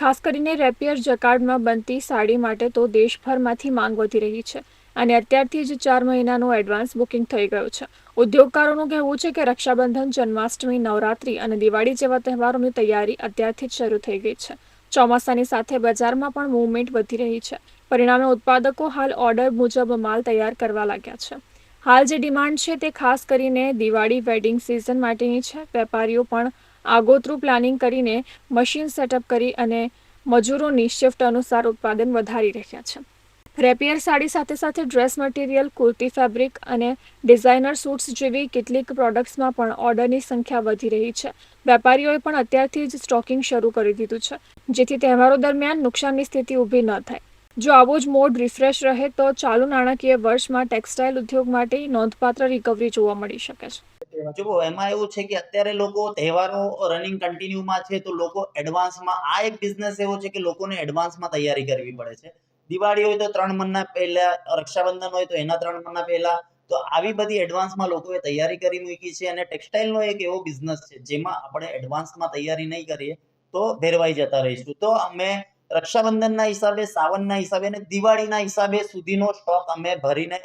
ખાસ કરીને રેપિયર જકાર્ડમાં બનતી સાડી માટે તો દેશભરમાંથી માંગ વધી રહી છે અને અત્યારથી જ 4 મહિનાનું એડવાન્સ બુકિંગ થઈ ગયું છે. ઉદ્યોગકારોનું કહેવું છે કે રક્ષાબંધન, જન્માષ્ટમી, નવરાત્રી અને દિવાળી જેવા તહેવારોની તૈયારી અત્યારથી જ શરૂ થઈ ગઈ છે. ચોમાસાની સાથે બજારમાં પણ મૂવમેન્ટ વધી રહી છે. પરિણામે ઉત્પાદકો હાલ ઓર્ડર મુજબ માલ તૈયાર કરવા લાગ્યા છે. હાલ જે ડિમાન્ડ છે તે ખાસ કરીને દિવાળી વેડિંગ સિઝન માટેની છે. વેપારીઓ પણ આગોતરું પ્લાનિંગ કરીને મશીન સેટઅપ કરી અને મજૂરોની શિફ્ટ અનુસાર ઉત્પાદન વધારી રહ્યા છે. રેપિયર સાડી સાથે સાથે ડ્રેસ મટીરિયલ, કુર્તી ફેબ્રિક અને ડિઝાઇનર સૂટ્સ જેવી કેટલીક પ્રોડક્ટ્સમાં પણ ઓર્ડરની સંખ્યા વધી રહી છે. વેપારીઓએ પણ અત્યારથી જ સ્ટોકિંગ શરૂ કરી દીધું છે, જેથી તહેવારો દરમિયાન નુકસાનની સ્થિતિ ઊભી ન થાય. જો આવો જ મોડ રિફ્રેશ રહે તો ચાલુ નાણાકીય વર્ષમાં ટેક્સટાઇલ ઉદ્યોગ માટે નોંધપાત્ર રિકવરી જોવા મળી શકે છે. જુઓ, એમાં એવું છે કે અત્યારે લોકો તહેવારો રનિંગ કન્ટિન્યુમાં છે, તો લોકો એડવાન્સમાં આ એક બિઝનેસ એવો છે કે લોકોને એડવાન્સમાં તૈયારી કરવી પડે છે. દિવાળી હોય તો 3 મહિના પહેલા, રક્ષાબંધન હોય તો એના 3 મહિના પહેલા, તો આવી બધી એડવાન્સમાં લોકોએ તૈયારી કરી મૂકી છે. અને ટેક્સટાઇલનો એક એવો બિઝનેસ છે જેમાં આપણે એડવાન્સમાં તૈયારી નહીં કરીએ તો ભેરવાઈ જતા રહીશું. તો અમે રક્ષાબંધનના હિસાબે, સાવનના હિસાબે અને દિવાળીના હિસાબે સુધીનો સ્ટોક અમે ભરીને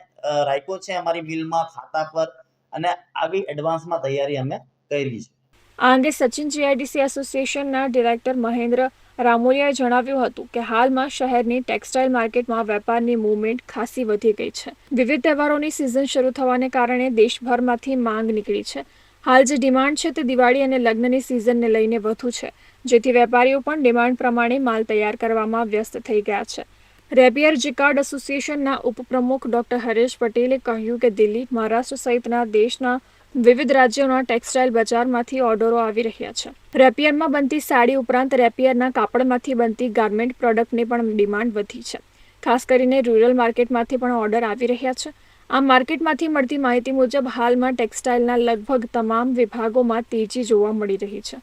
રાખ્યો છે અમારી મિલમાં, ખાતા પર, અને આવી એડવાન્સમાં તૈયારી અમે કરી છે. આ અંગે સચિન જીઆઈડીસી એસોસિએશનના ડિરેક્ટર મહેન્દ્ર રામોલિયાએ જણાવ્યું હતું કે હાલમાં શહેરની ટેક્સટાઇલ માર્કેટમાં વેપારની મૂવમેન્ટ ખાસી વધી ગઈ છે. વિવિધ તહેવારોની સિઝન શરૂ થવાને કારણે દેશભરમાંથી માંગ નીકળી છે. હાલ જે ડિમાન્ડ છે તે દિવાળી અને લગ્નની સિઝનને લઈને વધુ છે, જેથી વેપારીઓ પણ ડિમાન્ડ પ્રમાણે માલ તૈયાર કરવામાં વ્યસ્ત થઈ ગયા છે. રેપિયર જકાર્ડ એસોસિએશનના ઉપપ્રમુખ ડોક્ટર હરેશ પટેલે કહ્યું કે દિલ્હી, મહારાષ્ટ્ર સહિતના દેશના વિવિધ રાજ્યોના ટેક્સટાઇલ બજારમાંથી ઓર્ડરો આવી રહ્યા છે. રેપિયરમાં બનતી સાડી ઉપરાંત રેપિયરના કાપડમાંથી બનતી ગાર્મેન્ટ પ્રોડક્ટની પણ ડિમાન્ડ વધી છે. ખાસ કરીને રૂરલ માર્કેટમાંથી પણ ઓર્ડર આવી રહ્યા છે. આ માર્કેટમાંથી મળતી માહિતી મુજબ હાલમાં ટેક્સટાઇલના લગભગ તમામ વિભાગોમાં તેજી જોવા મળી રહી છે.